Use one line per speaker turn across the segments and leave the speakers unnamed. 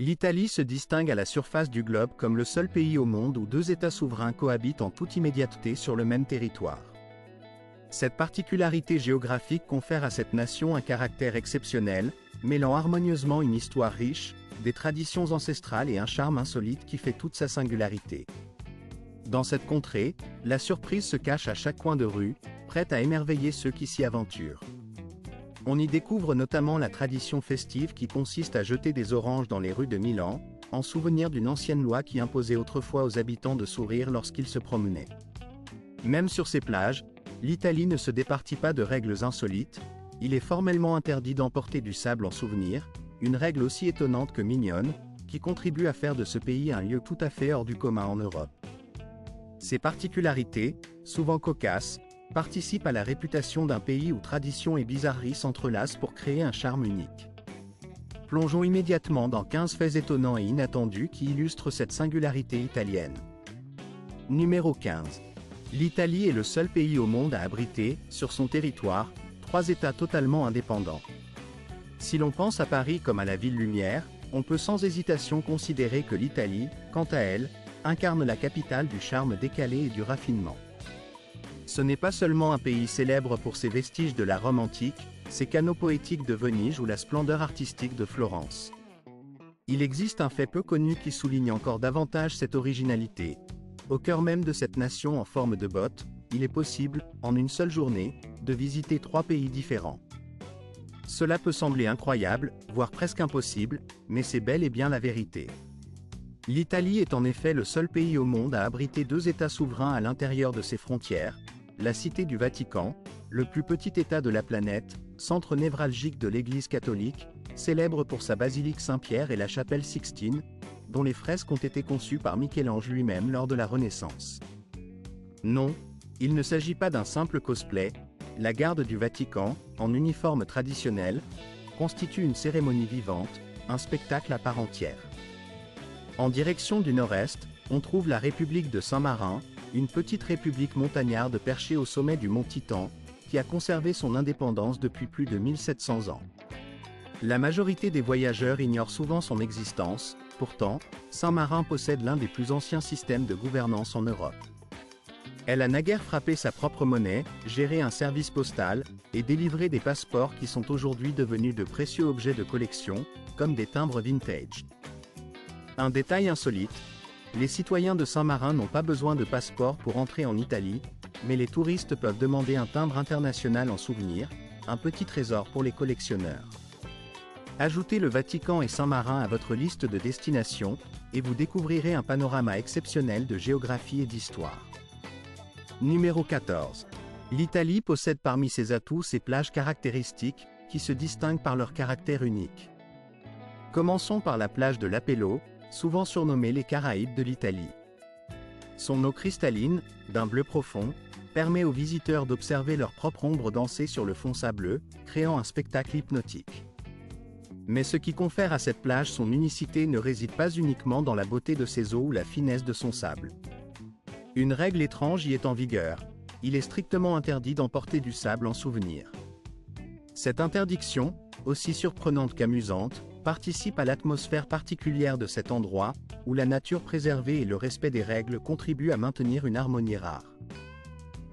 L'Italie se distingue à la surface du globe comme le seul pays au monde où deux États souverains cohabitent en toute immédiateté sur le même territoire. Cette particularité géographique confère à cette nation un caractère exceptionnel, mêlant harmonieusement une histoire riche, des traditions ancestrales et un charme insolite qui fait toute sa singularité. Dans cette contrée, la surprise se cache à chaque coin de rue, prête à émerveiller ceux qui s'y aventurent. On y découvre notamment la tradition festive qui consiste à jeter des oranges dans les rues de Milan, en souvenir d'une ancienne loi qui imposait autrefois aux habitants de sourire lorsqu'ils se promenaient. Même sur ces plages, l'Italie ne se départit pas de règles insolites. Il est formellement interdit d'emporter du sable en souvenir, une règle aussi étonnante que mignonne, qui contribue à faire de ce pays un lieu tout à fait hors du commun en Europe. Ces particularités, souvent cocasses, participent à la réputation d'un pays où tradition et bizarrerie s'entrelacent pour créer un charme unique. Plongeons immédiatement dans 15 faits étonnants et inattendus qui illustrent cette singularité italienne. Numéro 15. L'Italie est le seul pays au monde à abriter, sur son territoire, 3 États totalement indépendants. Si l'on pense à Paris comme à la ville lumière, on peut sans hésitation considérer que l'Italie, quant à elle, incarne la capitale du charme décalé et du raffinement. Ce n'est pas seulement un pays célèbre pour ses vestiges de la Rome antique, ses canaux poétiques de Venise ou la splendeur artistique de Florence. Il existe un fait peu connu qui souligne encore davantage cette originalité. Au cœur même de cette nation en forme de botte, il est possible, en une seule journée, de visiter 3 pays différents. Cela peut sembler incroyable, voire presque impossible, mais c'est bel et bien la vérité. L'Italie est en effet le seul pays au monde à abriter 2 États souverains à l'intérieur de ses frontières, la Cité du Vatican, le plus petit État de la planète, centre névralgique de l'Église catholique, célèbre pour sa basilique Saint-Pierre et la chapelle Sixtine, dont les fresques ont été conçues par Michel-Ange lui-même lors de la Renaissance. Non, il ne s'agit pas d'un simple cosplay, la garde du Vatican, en uniforme traditionnel, constitue une cérémonie vivante, un spectacle à part entière. En direction du nord-est, on trouve la République de Saint-Marin, une petite république montagnarde perchée au sommet du mont Titan, qui a conservé son indépendance depuis plus de 1700 ans. La majorité des voyageurs ignorent souvent son existence, pourtant, Saint-Marin possède l'un des plus anciens systèmes de gouvernance en Europe. Elle a naguère frappé sa propre monnaie, géré un service postal, et délivré des passeports qui sont aujourd'hui devenus de précieux objets de collection, comme des timbres vintage. Un détail insolite, les citoyens de Saint-Marin n'ont pas besoin de passeport pour entrer en Italie, mais les touristes peuvent demander un timbre international en souvenir, un petit trésor pour les collectionneurs. Ajoutez le Vatican et Saint-Marin à votre liste de destinations, et vous découvrirez un panorama exceptionnel de géographie et d'histoire. Numéro 14. L'Italie possède parmi ses atouts ses plages caractéristiques, qui se distinguent par leur caractère unique. Commençons par la plage de l'Apello, souvent surnommée les Caraïbes de l'Italie. Son eau cristalline, d'un bleu profond, permet aux visiteurs d'observer leur propre ombre danser sur le fond sableux, créant un spectacle hypnotique. Mais ce qui confère à cette plage son unicité ne réside pas uniquement dans la beauté de ses eaux ou la finesse de son sable. Une règle étrange y est en vigueur, il est strictement interdit d'emporter du sable en souvenir. Cette interdiction, aussi surprenante qu'amusante, participe à l'atmosphère particulière de cet endroit, où la nature préservée et le respect des règles contribuent à maintenir une harmonie rare.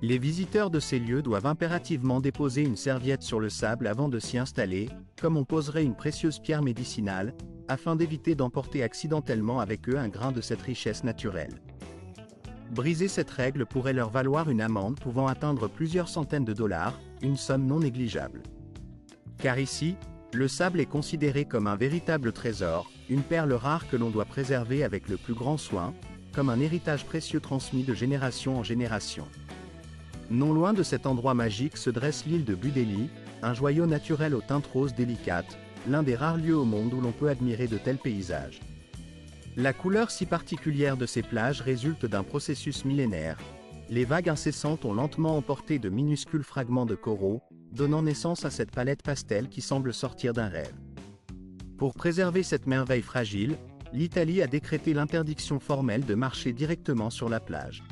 Les visiteurs de ces lieux doivent impérativement déposer une serviette sur le sable avant de s'y installer, comme on poserait une précieuse pierre médicinale, afin d'éviter d'emporter accidentellement avec eux un grain de cette richesse naturelle. Briser cette règle pourrait leur valoir une amende pouvant atteindre plusieurs centaines de dollars, une somme non négligeable. Car ici, le sable est considéré comme un véritable trésor, une perle rare que l'on doit préserver avec le plus grand soin, comme un héritage précieux transmis de génération en génération. Non loin de cet endroit magique se dresse l'île de Budeli, un joyau naturel aux teintes roses délicates, l'un des rares lieux au monde où l'on peut admirer de tels paysages. La couleur si particulière de ces plages résulte d'un processus millénaire. Les vagues incessantes ont lentement emporté de minuscules fragments de coraux, donnant naissance à cette palette pastel qui semble sortir d'un rêve. Pour préserver cette merveille fragile, l'Italie a décrété l'interdiction formelle de marcher directement sur la plage.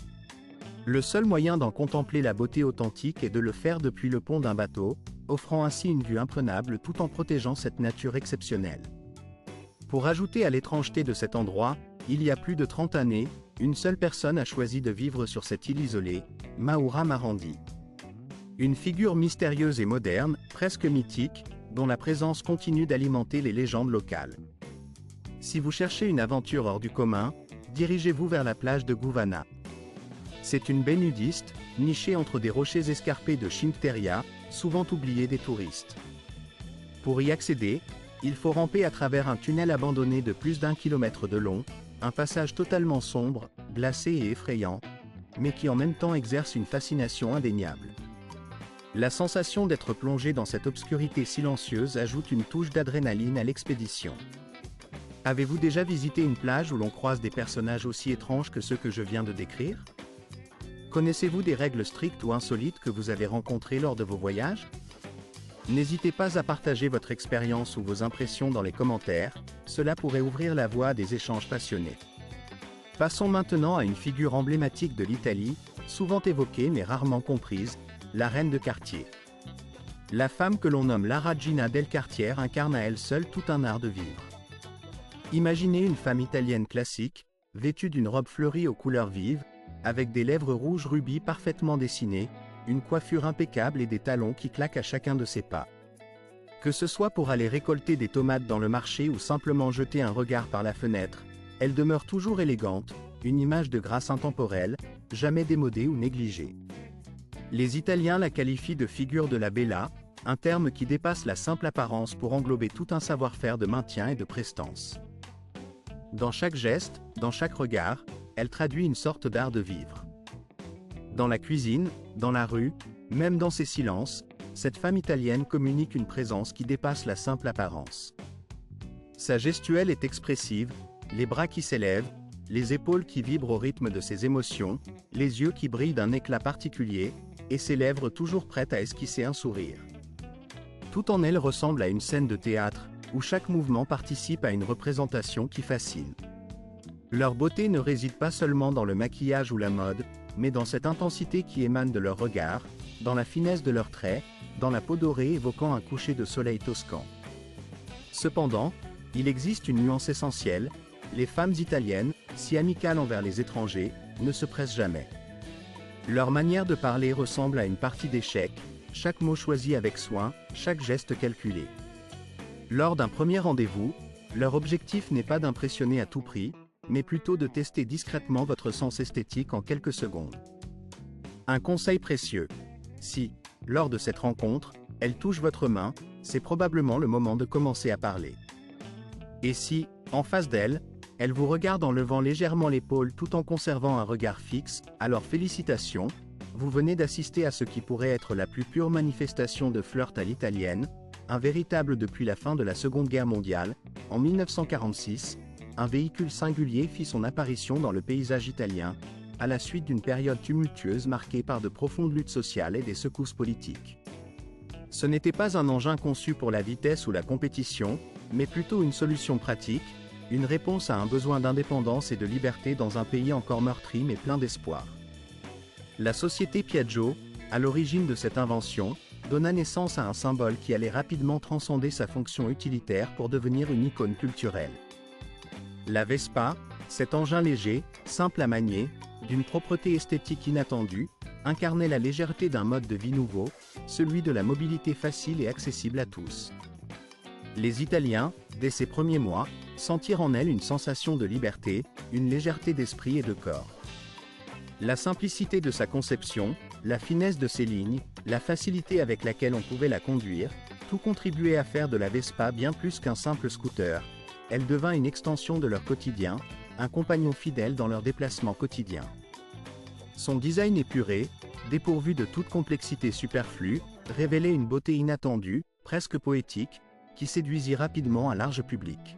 Le seul moyen d'en contempler la beauté authentique est de le faire depuis le pont d'un bateau, offrant ainsi une vue imprenable tout en protégeant cette nature exceptionnelle. Pour ajouter à l'étrangeté de cet endroit, il y a plus de 30 années, une seule personne a choisi de vivre sur cette île isolée, Maoura Marandi. Une figure mystérieuse et moderne, presque mythique, dont la présence continue d'alimenter les légendes locales. Si vous cherchez une aventure hors du commun, dirigez-vous vers la plage de Gouvana. C'est une baie nudiste, nichée entre des rochers escarpés de Chimteria, souvent oubliés des touristes. Pour y accéder, il faut ramper à travers un tunnel abandonné de plus d'1 kilomètre de long, un passage totalement sombre, glacé et effrayant, mais qui en même temps exerce une fascination indéniable. La sensation d'être plongé dans cette obscurité silencieuse ajoute une touche d'adrénaline à l'expédition. Avez-vous déjà visité une plage où l'on croise des personnages aussi étranges que ceux que je viens de décrire? Connaissez-vous des règles strictes ou insolites que vous avez rencontrées lors de vos voyages? N'hésitez pas à partager votre expérience ou vos impressions dans les commentaires, cela pourrait ouvrir la voie à des échanges passionnés. Passons maintenant à une figure emblématique de l'Italie, souvent évoquée mais rarement comprise, la reine de quartier. La femme que l'on nomme la Regina del Quartiere incarne à elle seule tout un art de vivre. Imaginez une femme italienne classique, vêtue d'une robe fleurie aux couleurs vives, avec des lèvres rouges rubis parfaitement dessinées, une coiffure impeccable et des talons qui claquent à chacun de ses pas. Que ce soit pour aller récolter des tomates dans le marché ou simplement jeter un regard par la fenêtre, elle demeure toujours élégante, une image de grâce intemporelle, jamais démodée ou négligée. Les Italiens la qualifient de figure de la bella, un terme qui dépasse la simple apparence pour englober tout un savoir-faire de maintien et de prestance. Dans chaque geste, dans chaque regard, elle traduit une sorte d'art de vivre. Dans la cuisine, dans la rue, même dans ses silences, cette femme italienne communique une présence qui dépasse la simple apparence. Sa gestuelle est expressive, les bras qui s'élèvent, les épaules qui vibrent au rythme de ses émotions, les yeux qui brillent d'un éclat particulier, et ses lèvres toujours prêtes à esquisser un sourire. Tout en elle ressemble à une scène de théâtre, où chaque mouvement participe à une représentation qui fascine. Leur beauté ne réside pas seulement dans le maquillage ou la mode, mais dans cette intensité qui émane de leur regard, dans la finesse de leurs traits, dans la peau dorée évoquant un coucher de soleil toscan. Cependant, il existe une nuance essentielle, les femmes italiennes, si amicales envers les étrangers, ne se pressent jamais. Leur manière de parler ressemble à une partie d'échecs, chaque mot choisi avec soin, chaque geste calculé. Lors d'un premier rendez-vous, leur objectif n'est pas d'impressionner à tout prix, mais plutôt de tester discrètement votre sens esthétique en quelques secondes. Un conseil précieux. Si, lors de cette rencontre, elle touche votre main, c'est probablement le moment de commencer à parler. Et si, en face d'elle, elle vous regarde en levant légèrement l'épaule tout en conservant un regard fixe, alors félicitations, vous venez d'assister à ce qui pourrait être la plus pure manifestation de flirt à l'italienne, un véritable depuis la fin de la Seconde Guerre mondiale, en 1946, un véhicule singulier fit son apparition dans le paysage italien, à la suite d'une période tumultueuse marquée par de profondes luttes sociales et des secousses politiques. Ce n'était pas un engin conçu pour la vitesse ou la compétition, mais plutôt une solution pratique, une réponse à un besoin d'indépendance et de liberté dans un pays encore meurtri mais plein d'espoir. La société Piaggio, à l'origine de cette invention, donna naissance à un symbole qui allait rapidement transcender sa fonction utilitaire pour devenir une icône culturelle. La Vespa, cet engin léger, simple à manier, d'une propreté esthétique inattendue, incarnait la légèreté d'un mode de vie nouveau, celui de la mobilité facile et accessible à tous. Les Italiens, dès ses premiers mois, sentirent en elle une sensation de liberté, une légèreté d'esprit et de corps. La simplicité de sa conception, la finesse de ses lignes, la facilité avec laquelle on pouvait la conduire, tout contribuait à faire de la Vespa bien plus qu'un simple scooter. Elle devint une extension de leur quotidien, un compagnon fidèle dans leurs déplacements quotidiens. Son design épuré, dépourvu de toute complexité superflue, révélait une beauté inattendue, presque poétique, qui séduisit rapidement un large public.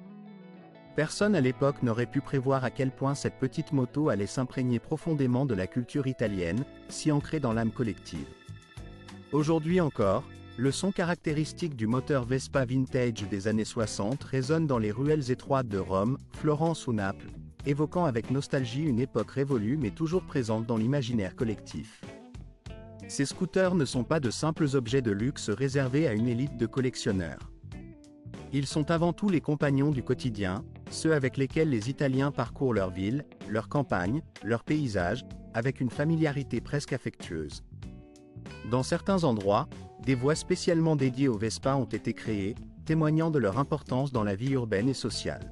Personne à l'époque n'aurait pu prévoir à quel point cette petite moto allait s'imprégner profondément de la culture italienne, si ancrée dans l'âme collective. Aujourd'hui encore, le son caractéristique du moteur Vespa vintage des années 60 résonne dans les ruelles étroites de Rome, Florence ou Naples, évoquant avec nostalgie une époque révolue mais toujours présente dans l'imaginaire collectif. Ces scooters ne sont pas de simples objets de luxe réservés à une élite de collectionneurs. Ils sont avant tout les compagnons du quotidien, ceux avec lesquels les Italiens parcourent leur ville, leur campagne, leurs paysages, avec une familiarité presque affectueuse. Dans certains endroits, des voies spécialement dédiées aux Vespa ont été créées, témoignant de leur importance dans la vie urbaine et sociale.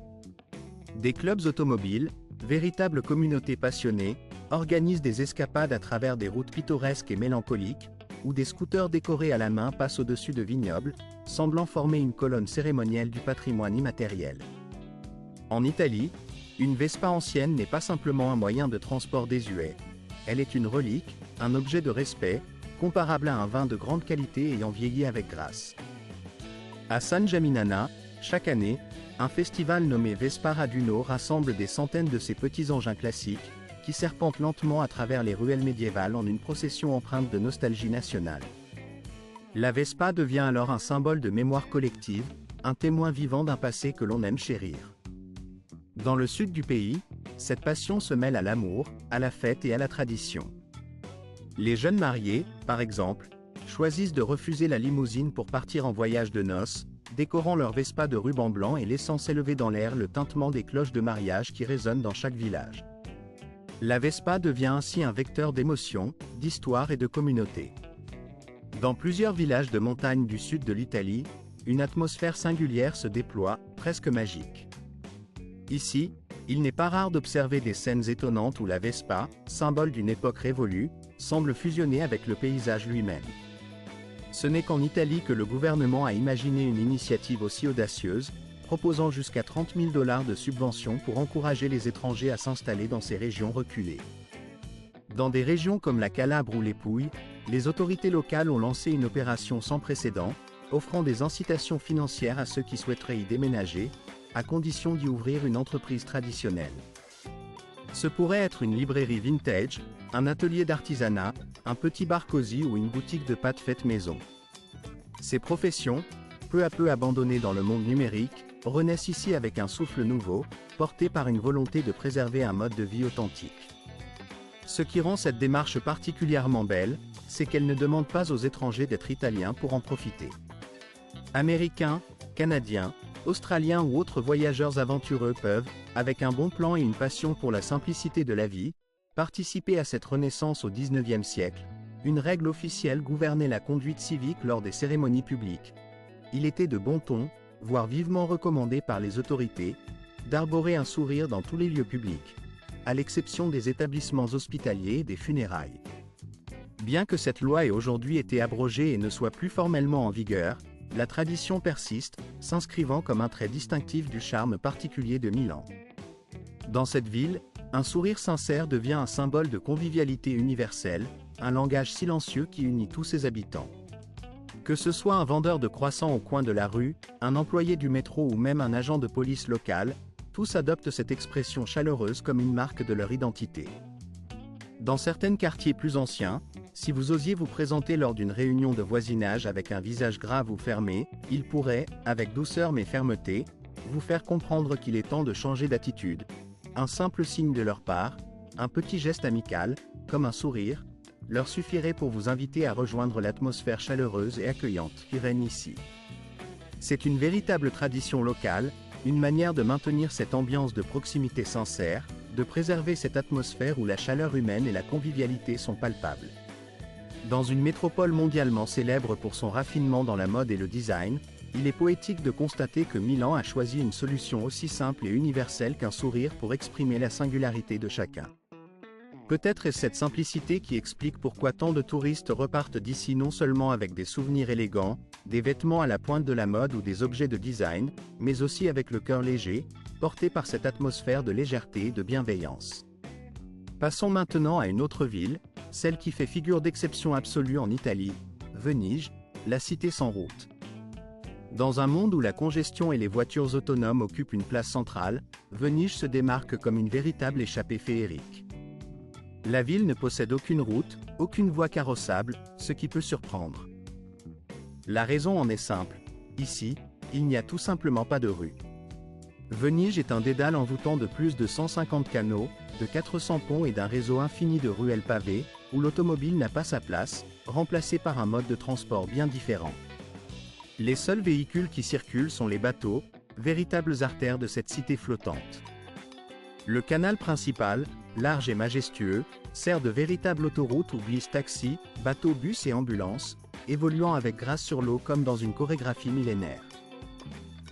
Des clubs automobiles, véritables communautés passionnées, organisent des escapades à travers des routes pittoresques et mélancoliques, où des scooters décorés à la main passent au-dessus de vignobles, semblant former une colonne cérémonielle du patrimoine immatériel. En Italie, une Vespa ancienne n'est pas simplement un moyen de transport désuet, elle est une relique, un objet de respect, comparable à un vin de grande qualité ayant vieilli avec grâce. À San Gimignano, chaque année, un festival nommé Vespa Raduno rassemble des centaines de ces petits engins classiques, qui serpentent lentement à travers les ruelles médiévales en une procession empreinte de nostalgie nationale. La Vespa devient alors un symbole de mémoire collective, un témoin vivant d'un passé que l'on aime chérir. Dans le sud du pays, cette passion se mêle à l'amour, à la fête et à la tradition. Les jeunes mariés, par exemple, choisissent de refuser la limousine pour partir en voyage de noces, décorant leur Vespa de rubans blancs et laissant s'élever dans l'air le tintement des cloches de mariage qui résonnent dans chaque village. La Vespa devient ainsi un vecteur d'émotion, d'histoire et de communauté. Dans plusieurs villages de montagne du sud de l'Italie, une atmosphère singulière se déploie, presque magique. Ici, il n'est pas rare d'observer des scènes étonnantes où la Vespa, symbole d'une époque révolue, semble fusionner avec le paysage lui-même. Ce n'est qu'en Italie que le gouvernement a imaginé une initiative aussi audacieuse, proposant jusqu'à 30 000 $ de subventions pour encourager les étrangers à s'installer dans ces régions reculées. Dans des régions comme la Calabre ou les Pouilles, les autorités locales ont lancé une opération sans précédent, offrant des incitations financières à ceux qui souhaiteraient y déménager, à condition d'y ouvrir une entreprise traditionnelle. Ce pourrait être une librairie vintage, un atelier d'artisanat, un petit bar cosy ou une boutique de pâtes faites maison. Ces professions, peu à peu abandonnées dans le monde numérique, renaissent ici avec un souffle nouveau, porté par une volonté de préserver un mode de vie authentique. Ce qui rend cette démarche particulièrement belle, c'est qu'elle ne demande pas aux étrangers d'être italiens pour en profiter. Américains, Canadiens, Australiens ou autres voyageurs aventureux peuvent, avec un bon plan et une passion pour la simplicité de la vie, participer à cette renaissance au XIXe siècle. Une règle officielle gouvernait la conduite civique lors des cérémonies publiques. Il était de bon ton, voire vivement recommandé par les autorités, d'arborer un sourire dans tous les lieux publics, à l'exception des établissements hospitaliers et des funérailles. Bien que cette loi ait aujourd'hui été abrogée et ne soit plus formellement en vigueur, la tradition persiste, s'inscrivant comme un trait distinctif du charme particulier de Milan. Dans cette ville, un sourire sincère devient un symbole de convivialité universelle, un langage silencieux qui unit tous ses habitants. Que ce soit un vendeur de croissants au coin de la rue, un employé du métro ou même un agent de police local, tous adoptent cette expression chaleureuse comme une marque de leur identité. Dans certains quartiers plus anciens, si vous osiez vous présenter lors d'une réunion de voisinage avec un visage grave ou fermé, ils pourraient, avec douceur mais fermeté, vous faire comprendre qu'il est temps de changer d'attitude. Un simple signe de leur part, un petit geste amical, comme un sourire, leur suffirait pour vous inviter à rejoindre l'atmosphère chaleureuse et accueillante qui règne ici. C'est une véritable tradition locale, une manière de maintenir cette ambiance de proximité sincère, de préserver cette atmosphère où la chaleur humaine et la convivialité sont palpables. Dans une métropole mondialement célèbre pour son raffinement dans la mode et le design, il est poétique de constater que Milan a choisi une solution aussi simple et universelle qu'un sourire pour exprimer la singularité de chacun. Peut-être est-ce cette simplicité qui explique pourquoi tant de touristes repartent d'ici non seulement avec des souvenirs élégants, des vêtements à la pointe de la mode ou des objets de design, mais aussi avec le cœur léger, porté par cette atmosphère de légèreté et de bienveillance. Passons maintenant à une autre ville, celle qui fait figure d'exception absolue en Italie, Venise, la cité sans route. Dans un monde où la congestion et les voitures autonomes occupent une place centrale, Venise se démarque comme une véritable échappée féerique. La ville ne possède aucune route, aucune voie carrossable, ce qui peut surprendre. La raison en est simple, ici, il n'y a tout simplement pas de rue. Venise est un dédale envoûtant de plus de 150 canaux, de 400 ponts et d'un réseau infini de ruelles pavées, où l'automobile n'a pas sa place, remplacée par un mode de transport bien différent. Les seuls véhicules qui circulent sont les bateaux, véritables artères de cette cité flottante. Le canal principal, large et majestueux, sert de véritable autoroute où glissent taxis, bateaux, bus et ambulances, évoluant avec grâce sur l'eau comme dans une chorégraphie millénaire.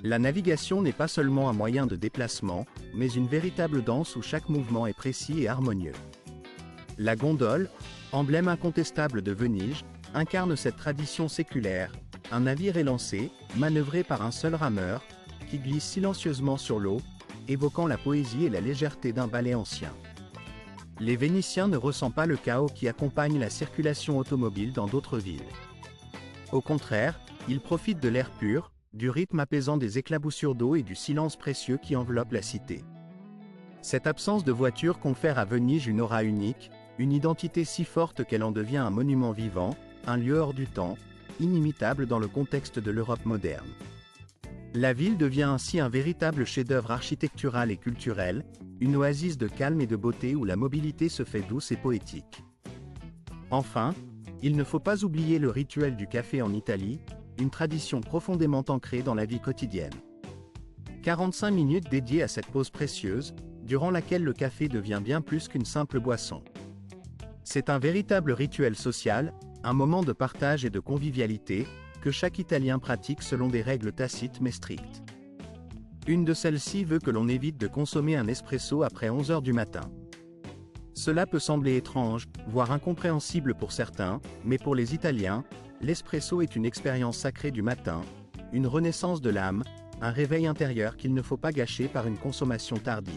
La navigation n'est pas seulement un moyen de déplacement, mais une véritable danse où chaque mouvement est précis et harmonieux. La gondole, emblème incontestable de Venise, incarne cette tradition séculaire. Un navire est lancé, manœuvré par un seul rameur, qui glisse silencieusement sur l'eau, évoquant la poésie et la légèreté d'un ballet ancien. Les Vénitiens ne ressentent pas le chaos qui accompagne la circulation automobile dans d'autres villes. Au contraire, ils profitent de l'air pur, du rythme apaisant des éclaboussures d'eau et du silence précieux qui enveloppe la cité. Cette absence de voiture confère à Venise une aura unique, une identité si forte qu'elle en devient un monument vivant, un lieu hors du temps, inimitable dans le contexte de l'Europe moderne. La ville devient ainsi un véritable chef-d'œuvre architectural et culturel, une oasis de calme et de beauté où la mobilité se fait douce et poétique. Enfin, il ne faut pas oublier le rituel du café en Italie, une tradition profondément ancrée dans la vie quotidienne. 45 minutes dédiées à cette pause précieuse, durant laquelle le café devient bien plus qu'une simple boisson. C'est un véritable rituel social, un moment de partage et de convivialité, que chaque Italien pratique selon des règles tacites mais strictes. Une de celles-ci veut que l'on évite de consommer un espresso après 11 heures du matin. Cela peut sembler étrange, voire incompréhensible pour certains, mais pour les Italiens, l'espresso est une expérience sacrée du matin, une renaissance de l'âme, un réveil intérieur qu'il ne faut pas gâcher par une consommation tardive.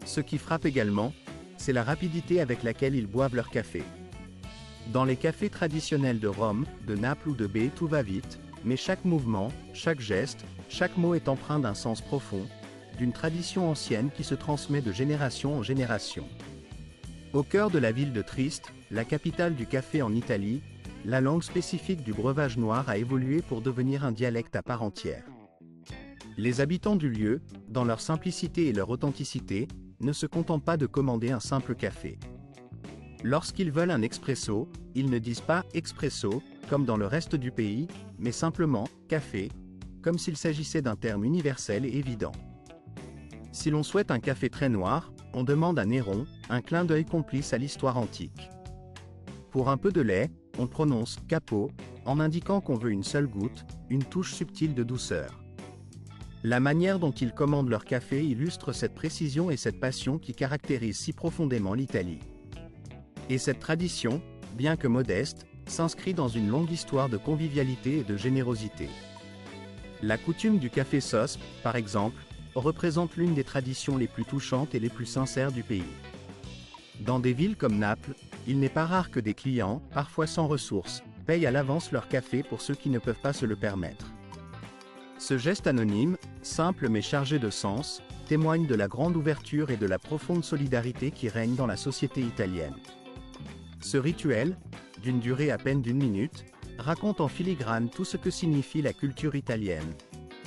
Ce qui frappe également, c'est la rapidité avec laquelle ils boivent leur café. Dans les cafés traditionnels de Rome, de Naples ou de Bé, tout va vite, mais chaque mouvement, chaque geste, chaque mot est empreint d'un sens profond, d'une tradition ancienne qui se transmet de génération en génération. Au cœur de la ville de Trieste, la capitale du café en Italie, la langue spécifique du breuvage noir a évolué pour devenir un dialecte à part entière. Les habitants du lieu, dans leur simplicité et leur authenticité, ne se contentent pas de commander un simple café. Lorsqu'ils veulent un expresso, ils ne disent pas « expresso » comme dans le reste du pays, mais simplement « café », comme s'il s'agissait d'un terme universel et évident. Si l'on souhaite un café très noir, on demande à Néron, un clin d'œil complice à l'histoire antique. Pour un peu de lait, on prononce « capo » en indiquant qu'on veut une seule goutte, une touche subtile de douceur. La manière dont ils commandent leur café illustre cette précision et cette passion qui caractérisent si profondément l'Italie. Et cette tradition, bien que modeste, s'inscrit dans une longue histoire de convivialité et de générosité. La coutume du café sauce, par exemple, représente l'une des traditions les plus touchantes et les plus sincères du pays. Dans des villes comme Naples, il n'est pas rare que des clients, parfois sans ressources, payent à l'avance leur café pour ceux qui ne peuvent pas se le permettre. Ce geste anonyme, simple mais chargé de sens, témoigne de la grande ouverture et de la profonde solidarité qui règne dans la société italienne. Ce rituel, d'une durée à peine d'1 minute, raconte en filigrane tout ce que signifie la culture italienne.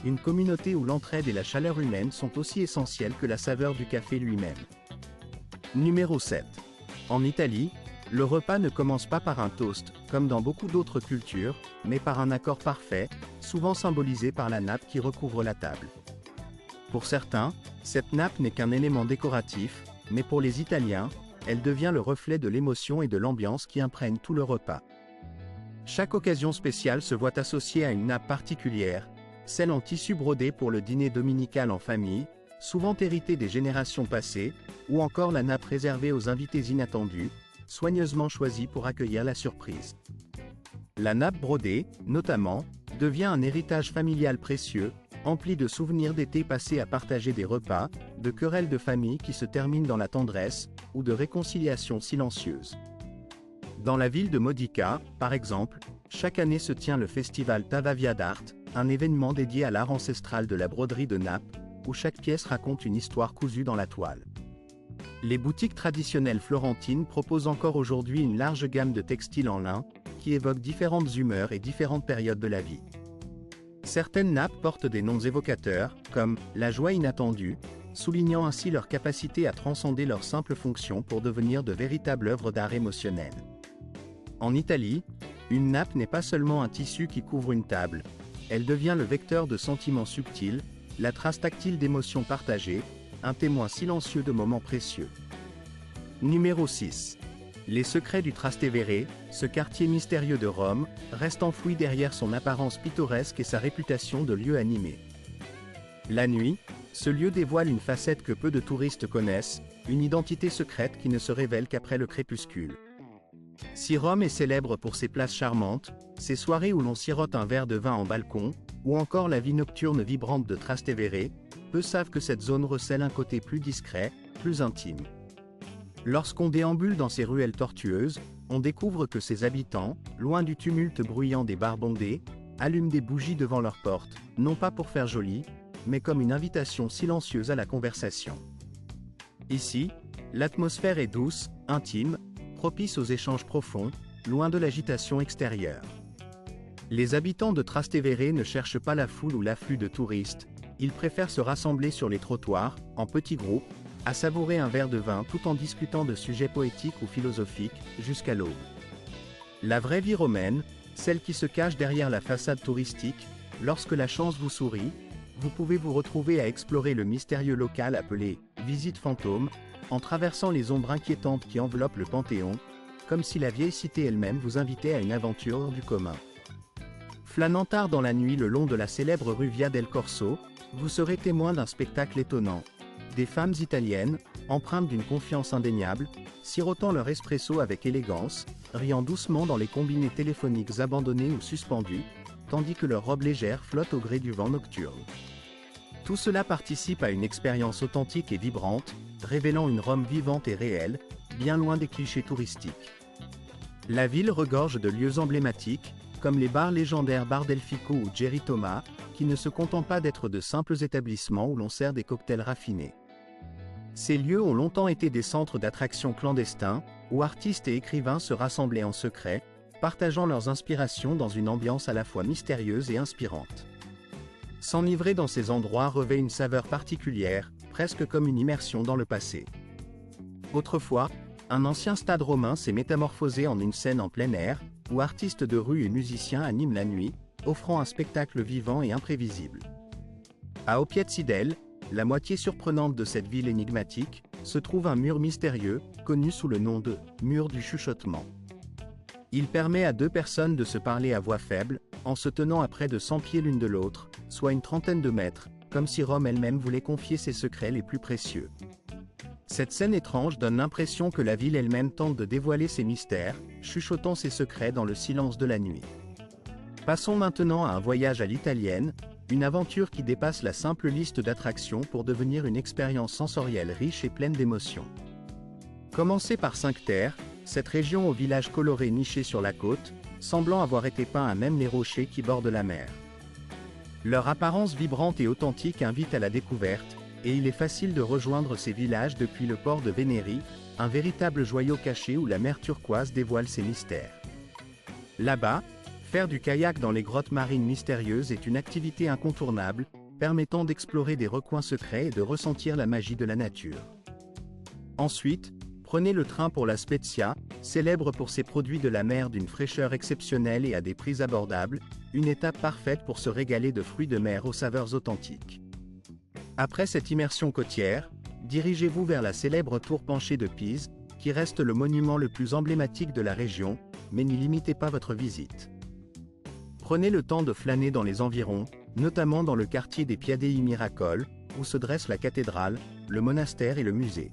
Une communauté où l'entraide et la chaleur humaine sont aussi essentielles que la saveur du café lui-même. Numéro 7. En Italie, le repas ne commence pas par un toast, comme dans beaucoup d'autres cultures, mais par un accord parfait, souvent symbolisé par la nappe qui recouvre la table. Pour certains, cette nappe n'est qu'un élément décoratif, mais pour les Italiens, elle devient le reflet de l'émotion et de l'ambiance qui imprègnent tout le repas. Chaque occasion spéciale se voit associée à une nappe particulière, celle en tissu brodé pour le dîner dominical en famille, souvent héritée des générations passées, ou encore la nappe réservée aux invités inattendus, soigneusement choisie pour accueillir la surprise. La nappe brodée, notamment, devient un héritage familial précieux, empli de souvenirs d'été passés à partager des repas, de querelles de famille qui se terminent dans la tendresse, ou de réconciliations silencieuses. Dans la ville de Modica, par exemple, chaque année se tient le festival Tavavia d'Art, un événement dédié à l'art ancestral de la broderie de Naples, où chaque pièce raconte une histoire cousue dans la toile. Les boutiques traditionnelles florentines proposent encore aujourd'hui une large gamme de textiles en lin, qui évoquent différentes humeurs et différentes périodes de la vie. Certaines nappes portent des noms évocateurs, comme « la joie inattendue », soulignant ainsi leur capacité à transcender leur simple fonction pour devenir de véritables œuvres d'art émotionnelles. En Italie, Une nappe n'est pas seulement un tissu qui couvre une table, elle devient le vecteur de sentiments subtils, la trace tactile d'émotions partagées, un témoin silencieux de moments précieux. Numéro 6. Les secrets du Trastevere, ce quartier mystérieux de Rome, reste enfoui derrière son apparence pittoresque et sa réputation de lieu animé. La nuit, ce lieu dévoile une facette que peu de touristes connaissent, une identité secrète qui ne se révèle qu'après le crépuscule. Si Rome est célèbre pour ses places charmantes, ses soirées où l'on sirote un verre de vin en balcon, ou encore la vie nocturne vibrante de Trastevere, peu savent que cette zone recèle un côté plus discret, plus intime. Lorsqu'on déambule dans ces ruelles tortueuses, on découvre que ses habitants, loin du tumulte bruyant des bars bondés, allument des bougies devant leurs portes, non pas pour faire joli, mais comme une invitation silencieuse à la conversation. Ici, l'atmosphère est douce, intime, propice aux échanges profonds, loin de l'agitation extérieure. Les habitants de Trastevere ne cherchent pas la foule ou l'afflux de touristes, ils préfèrent se rassembler sur les trottoirs, en petits groupes, à savourer un verre de vin tout en discutant de sujets poétiques ou philosophiques, jusqu'à l'aube. La vraie vie romaine, celle qui se cache derrière la façade touristique, lorsque la chance vous sourit, vous pouvez vous retrouver à explorer le mystérieux local appelé « visite fantôme », en traversant les ombres inquiétantes qui enveloppent le Panthéon, comme si la vieille cité elle-même vous invitait à une aventure hors du commun. Flânant tard dans la nuit le long de la célèbre rue Via del Corso, vous serez témoin d'un spectacle étonnant. Des femmes italiennes, empreintes d'une confiance indéniable, sirotant leur espresso avec élégance, riant doucement dans les combinés téléphoniques abandonnés ou suspendus, tandis que leurs robes légères flottent au gré du vent nocturne. Tout cela participe à une expérience authentique et vibrante, révélant une Rome vivante et réelle, bien loin des clichés touristiques. La ville regorge de lieux emblématiques, comme les bars légendaires Bar del Fico ou Jerry Thomas, qui ne se contentent pas d'être de simples établissements où l'on sert des cocktails raffinés. Ces lieux ont longtemps été des centres d'attraction clandestins, où artistes et écrivains se rassemblaient en secret, partageant leurs inspirations dans une ambiance à la fois mystérieuse et inspirante. S'enivrer dans ces endroits revêt une saveur particulière, presque comme une immersion dans le passé. Autrefois, un ancien stade romain s'est métamorphosé en une scène en plein air, où artistes de rue et musiciens animent la nuit, offrant un spectacle vivant et imprévisible. À Opiazzidelle, la moitié surprenante de cette ville énigmatique, se trouve un mur mystérieux, connu sous le nom de « mur du chuchotement ». Il permet à deux personnes de se parler à voix faible, en se tenant à près de 100 pieds l'une de l'autre, soit une trentaine de mètres, comme si Rome elle-même voulait confier ses secrets les plus précieux. Cette scène étrange donne l'impression que la ville elle-même tente de dévoiler ses mystères, chuchotant ses secrets dans le silence de la nuit. Passons maintenant à un voyage à l'italienne, une aventure qui dépasse la simple liste d'attractions pour devenir une expérience sensorielle riche et pleine d'émotions. Commencez par Cinque Terre, cette région au village coloré niché sur la côte, semblant avoir été peint à même les rochers qui bordent la mer. Leur apparence vibrante et authentique invite à la découverte, et il est facile de rejoindre ces villages depuis le port de Vénérie, un véritable joyau caché où la mer turquoise dévoile ses mystères. Là-bas, faire du kayak dans les grottes marines mystérieuses est une activité incontournable, permettant d'explorer des recoins secrets et de ressentir la magie de la nature. Ensuite, prenez le train pour la Spezia, célèbre pour ses produits de la mer d'une fraîcheur exceptionnelle et à des prix abordables, une étape parfaite pour se régaler de fruits de mer aux saveurs authentiques. Après cette immersion côtière, dirigez-vous vers la célèbre tour penchée de Pise, qui reste le monument le plus emblématique de la région, mais n'y limitez pas votre visite. Prenez le temps de flâner dans les environs, notamment dans le quartier des Piadei Miracoli, où se dressent la cathédrale, le monastère et le musée.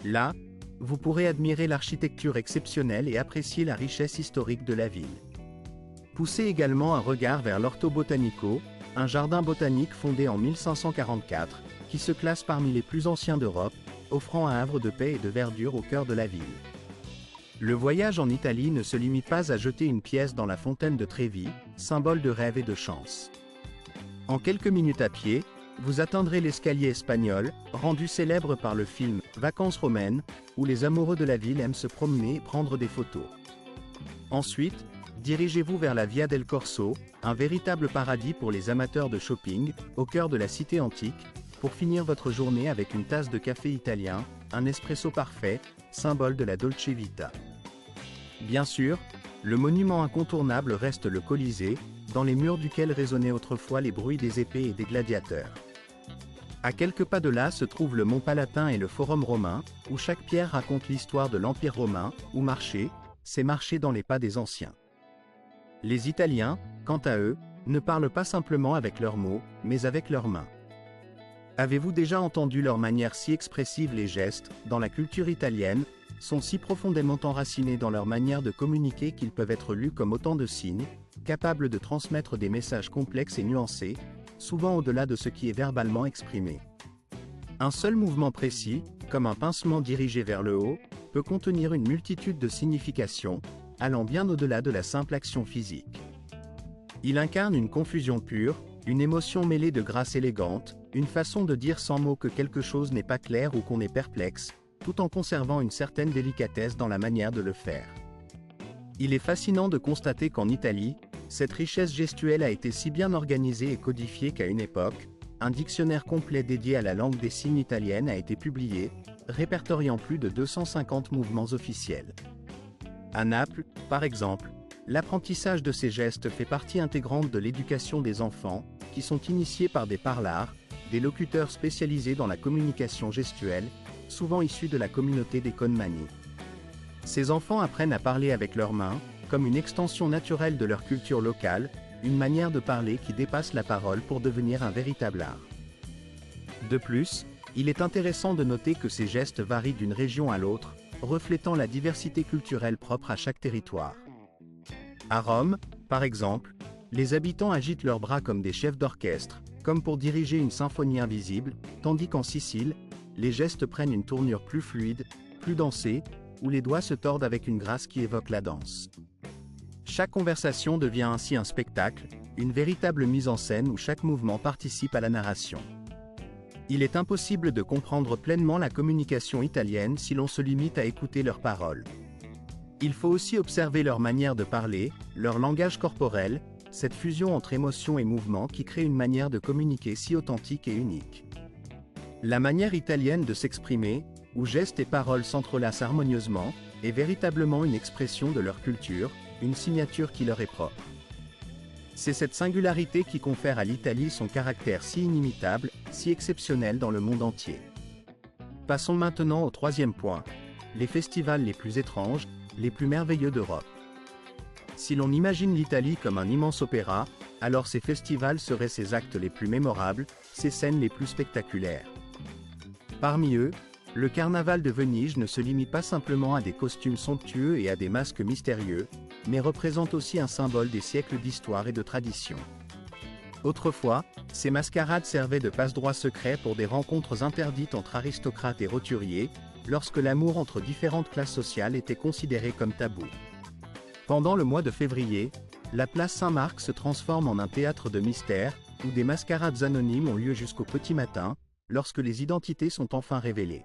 Là, vous pourrez admirer l'architecture exceptionnelle et apprécier la richesse historique de la ville. Poussez également un regard vers l'Orto Botanico, un jardin botanique fondé en 1544, qui se classe parmi les plus anciens d'Europe, offrant un havre de paix et de verdure au cœur de la ville. Le voyage en Italie ne se limite pas à jeter une pièce dans la fontaine de Trévi, symbole de rêve et de chance. En quelques minutes à pied, vous atteindrez l'escalier espagnol, rendu célèbre par le film « Vacances romaines », où les amoureux de la ville aiment se promener et prendre des photos. Ensuite, dirigez-vous vers la Via del Corso, un véritable paradis pour les amateurs de shopping, au cœur de la cité antique, pour finir votre journée avec une tasse de café italien, un espresso parfait, symbole de la Dolce Vita. Bien sûr, le monument incontournable reste le Colisée, dans les murs duquel résonnaient autrefois les bruits des épées et des gladiateurs. À quelques pas de là se trouvent le Mont Palatin et le Forum romain, où chaque pierre raconte l'histoire de l'Empire romain, où marcher, c'est marcher dans les pas des anciens. Les Italiens, quant à eux, ne parlent pas simplement avec leurs mots, mais avec leurs mains. Avez-vous déjà entendu leur manière si expressive? Les gestes, dans la culture italienne, sont si profondément enracinés dans leur manière de communiquer qu'ils peuvent être lus comme autant de signes, capables de transmettre des messages complexes et nuancés, souvent au-delà de ce qui est verbalement exprimé. Un seul mouvement précis, comme un pincement dirigé vers le haut, peut contenir une multitude de significations, allant bien au-delà de la simple action physique. Il incarne une confusion pure, une émotion mêlée de grâce élégante, une façon de dire sans mots que quelque chose n'est pas clair ou qu'on est perplexe, tout en conservant une certaine délicatesse dans la manière de le faire. Il est fascinant de constater qu'en Italie, cette richesse gestuelle a été si bien organisée et codifiée qu'à une époque, un dictionnaire complet dédié à la langue des signes italienne a été publié, répertoriant plus de 250 mouvements officiels. À Naples, par exemple, l'apprentissage de ces gestes fait partie intégrante de l'éducation des enfants, qui sont initiés par des parlars, des locuteurs spécialisés dans la communication gestuelle, souvent issus de la communauté des Conmani. Ces enfants apprennent à parler avec leurs mains, comme une extension naturelle de leur culture locale, une manière de parler qui dépasse la parole pour devenir un véritable art. De plus, il est intéressant de noter que ces gestes varient d'une région à l'autre, reflétant la diversité culturelle propre à chaque territoire. À Rome, par exemple, les habitants agitent leurs bras comme des chefs d'orchestre, comme pour diriger une symphonie invisible, tandis qu'en Sicile, les gestes prennent une tournure plus fluide, plus dansée, où les doigts se tordent avec une grâce qui évoque la danse. Chaque conversation devient ainsi un spectacle, une véritable mise en scène où chaque mouvement participe à la narration. Il est impossible de comprendre pleinement la communication italienne si l'on se limite à écouter leurs paroles. Il faut aussi observer leur manière de parler, leur langage corporel, cette fusion entre émotion et mouvement qui crée une manière de communiquer si authentique et unique. La manière italienne de s'exprimer, où gestes et paroles s'entrelacent harmonieusement, est véritablement une expression de leur culture, une signature qui leur est propre. C'est cette singularité qui confère à l'Italie son caractère si inimitable, si exceptionnel dans le monde entier. Passons maintenant au troisième point, les festivals les plus étranges, les plus merveilleux d'Europe. Si l'on imagine l'Italie comme un immense opéra, alors ces festivals seraient ses actes les plus mémorables, ses scènes les plus spectaculaires. Parmi eux, le carnaval de Venise ne se limite pas simplement à des costumes somptueux et à des masques mystérieux, mais représente aussi un symbole des siècles d'histoire et de tradition. Autrefois, ces mascarades servaient de passe-droit secret pour des rencontres interdites entre aristocrates et roturiers, lorsque l'amour entre différentes classes sociales était considéré comme tabou. Pendant le mois de février, la place Saint-Marc se transforme en un théâtre de mystère, où des mascarades anonymes ont lieu jusqu'au petit matin, lorsque les identités sont enfin révélées.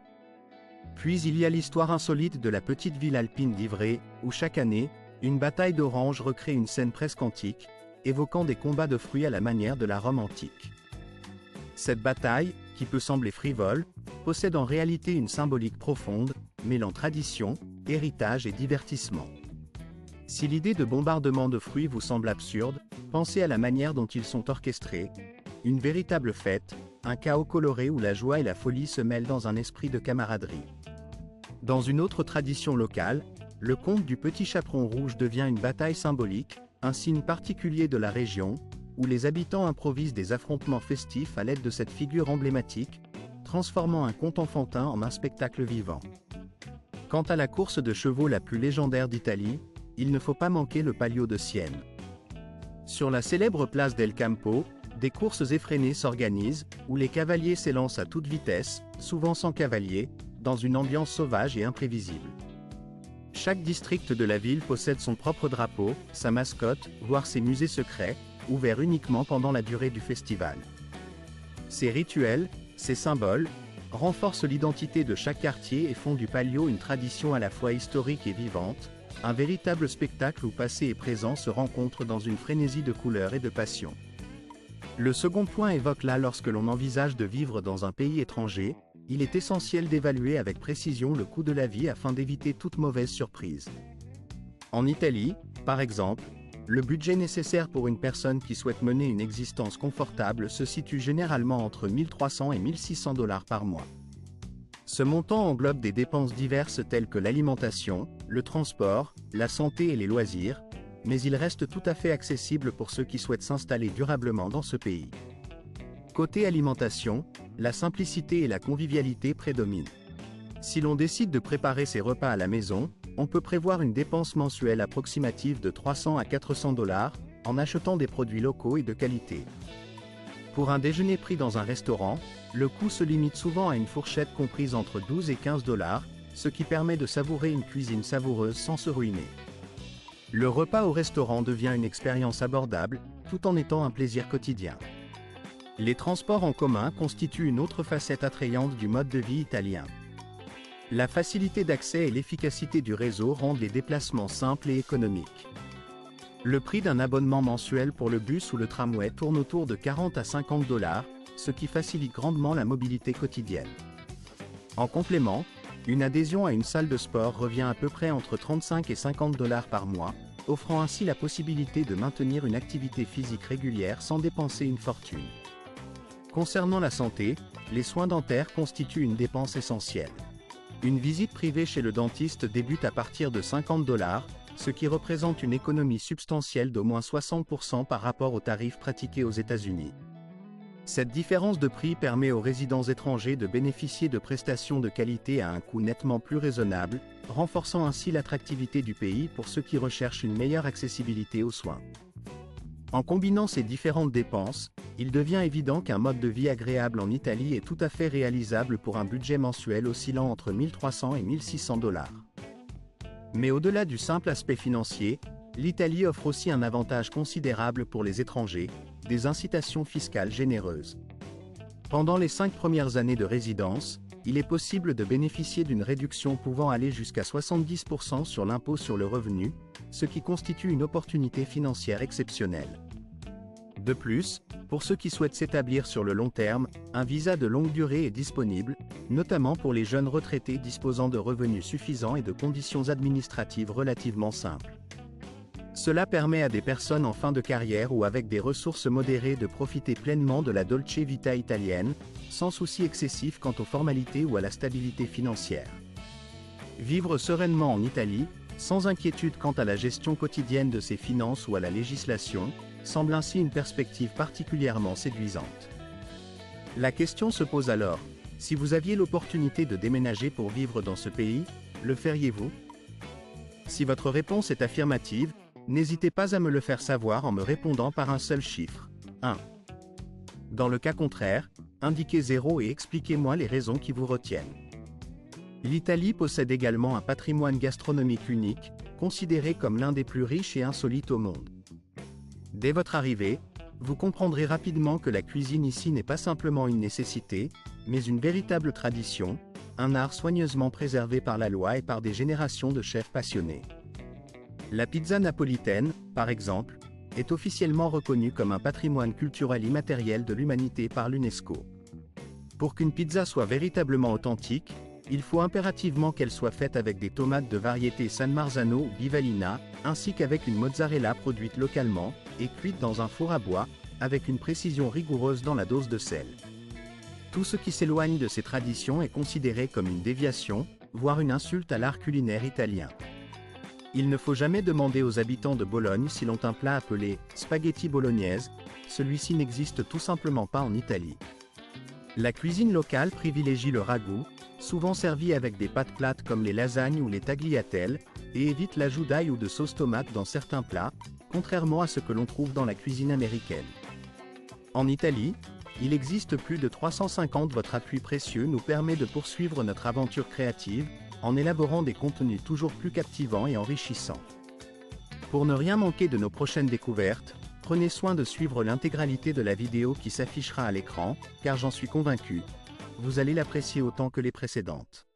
Puis il y a l'histoire insolite de la petite ville alpine d'Ivray, où chaque année, une bataille d'oranges recrée une scène presque antique, évoquant des combats de fruits à la manière de la Rome antique. Cette bataille, qui peut sembler frivole, possède en réalité une symbolique profonde, mêlant tradition, héritage et divertissement. Si l'idée de bombardement de fruits vous semble absurde, pensez à la manière dont ils sont orchestrés, une véritable fête, un chaos coloré où la joie et la folie se mêlent dans un esprit de camaraderie. Dans une autre tradition locale, le conte du petit chaperon rouge devient une bataille symbolique, un signe particulier de la région, où les habitants improvisent des affrontements festifs à l'aide de cette figure emblématique, transformant un conte enfantin en un spectacle vivant. Quant à la course de chevaux la plus légendaire d'Italie, il ne faut pas manquer le Palio de Sienne. Sur la célèbre place del Campo, des courses effrénées s'organisent, où les cavaliers s'élancent à toute vitesse, souvent sans cavalier, dans une ambiance sauvage et imprévisible. Chaque district de la ville possède son propre drapeau, sa mascotte, voire ses musées secrets, ouverts uniquement pendant la durée du festival. Ces rituels, ces symboles, renforcent l'identité de chaque quartier et font du Palio une tradition à la fois historique et vivante, un véritable spectacle où passé et présent se rencontrent dans une frénésie de couleurs et de passion. Le second point évoque là lorsque l'on envisage de vivre dans un pays étranger, il est essentiel d'évaluer avec précision le coût de la vie afin d'éviter toute mauvaise surprise. En Italie, par exemple, le budget nécessaire pour une personne qui souhaite mener une existence confortable se situe généralement entre 1300 et 1600 dollars par mois. Ce montant englobe des dépenses diverses telles que l'alimentation, le transport, la santé et les loisirs, mais il reste tout à fait accessible pour ceux qui souhaitent s'installer durablement dans ce pays. Côté alimentation, la simplicité et la convivialité prédominent. Si l'on décide de préparer ses repas à la maison, on peut prévoir une dépense mensuelle approximative de 300 à 400 dollars, en achetant des produits locaux et de qualité. Pour un déjeuner pris dans un restaurant, le coût se limite souvent à une fourchette comprise entre 12 et 15 dollars, ce qui permet de savourer une cuisine savoureuse sans se ruiner. Le repas au restaurant devient une expérience abordable, tout en étant un plaisir quotidien. Les transports en commun constituent une autre facette attrayante du mode de vie italien. La facilité d'accès et l'efficacité du réseau rendent les déplacements simples et économiques. Le prix d'un abonnement mensuel pour le bus ou le tramway tourne autour de 40 à 50 dollars, ce qui facilite grandement la mobilité quotidienne. En complément, une adhésion à une salle de sport revient à peu près entre 35 et 50 dollars par mois, offrant ainsi la possibilité de maintenir une activité physique régulière sans dépenser une fortune. Concernant la santé, les soins dentaires constituent une dépense essentielle. Une visite privée chez le dentiste débute à partir de 50 dollars, ce qui représente une économie substantielle d'au moins 60% par rapport aux tarifs pratiqués aux États-Unis. Cette différence de prix permet aux résidents étrangers de bénéficier de prestations de qualité à un coût nettement plus raisonnable, renforçant ainsi l'attractivité du pays pour ceux qui recherchent une meilleure accessibilité aux soins. En combinant ces différentes dépenses, il devient évident qu'un mode de vie agréable en Italie est tout à fait réalisable pour un budget mensuel oscillant entre 1300 et 1600 dollars. Mais au-delà du simple aspect financier, l'Italie offre aussi un avantage considérable pour les étrangers, des incitations fiscales généreuses. Pendant les 5 premières années de résidence, il est possible de bénéficier d'une réduction pouvant aller jusqu'à 70% sur l'impôt sur le revenu, ce qui constitue une opportunité financière exceptionnelle. De plus, pour ceux qui souhaitent s'établir sur le long terme, un visa de longue durée est disponible, notamment pour les jeunes retraités disposant de revenus suffisants et de conditions administratives relativement simples. Cela permet à des personnes en fin de carrière ou avec des ressources modérées de profiter pleinement de la dolce vita italienne, sans souci excessif quant aux formalités ou à la stabilité financière. Vivre sereinement en Italie, sans inquiétude quant à la gestion quotidienne de ses finances ou à la législation, semble ainsi une perspective particulièrement séduisante. La question se pose alors, si vous aviez l'opportunité de déménager pour vivre dans ce pays, le feriez-vous? Si votre réponse est affirmative, n'hésitez pas à me le faire savoir en me répondant par un seul chiffre, 1. Dans le cas contraire, indiquez 0 et expliquez-moi les raisons qui vous retiennent. L'Italie possède également un patrimoine gastronomique unique, considéré comme l'un des plus riches et insolites au monde. Dès votre arrivée, vous comprendrez rapidement que la cuisine ici n'est pas simplement une nécessité, mais une véritable tradition, un art soigneusement préservé par la loi et par des générations de chefs passionnés. La pizza napolitaine, par exemple, est officiellement reconnue comme un patrimoine culturel immatériel de l'humanité par l'UNESCO. Pour qu'une pizza soit véritablement authentique, il faut impérativement qu'elle soit faite avec des tomates de variété San Marzano ou Bivalina, ainsi qu'avec une mozzarella produite localement, et cuite dans un four à bois, avec une précision rigoureuse dans la dose de sel. Tout ce qui s'éloigne de ces traditions est considéré comme une déviation, voire une insulte à l'art culinaire italien. Il ne faut jamais demander aux habitants de Bologne s'ils ont un plat appelé « spaghetti bolognaise », celui-ci n'existe tout simplement pas en Italie. La cuisine locale privilégie le ragoût, souvent servi avec des pâtes plates comme les lasagnes ou les tagliatelles, et évite l'ajout d'ail ou de sauce tomate dans certains plats, contrairement à ce que l'on trouve dans la cuisine américaine. En Italie, il existe plus de 350. Votre appui précieux nous permet de poursuivre notre aventure créative, en élaborant des contenus toujours plus captivants et enrichissants. Pour ne rien manquer de nos prochaines découvertes, prenez soin de suivre l'intégralité de la vidéo qui s'affichera à l'écran, car j'en suis convaincu, vous allez l'apprécier autant que les précédentes.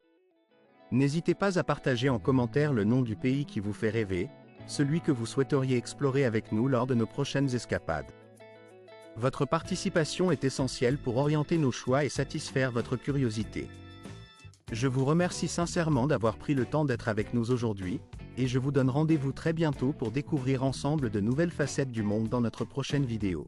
N'hésitez pas à partager en commentaire le nom du pays qui vous fait rêver, celui que vous souhaiteriez explorer avec nous lors de nos prochaines escapades. Votre participation est essentielle pour orienter nos choix et satisfaire votre curiosité. Je vous remercie sincèrement d'avoir pris le temps d'être avec nous aujourd'hui, et je vous donne rendez-vous très bientôt pour découvrir ensemble de nouvelles facettes du monde dans notre prochaine vidéo.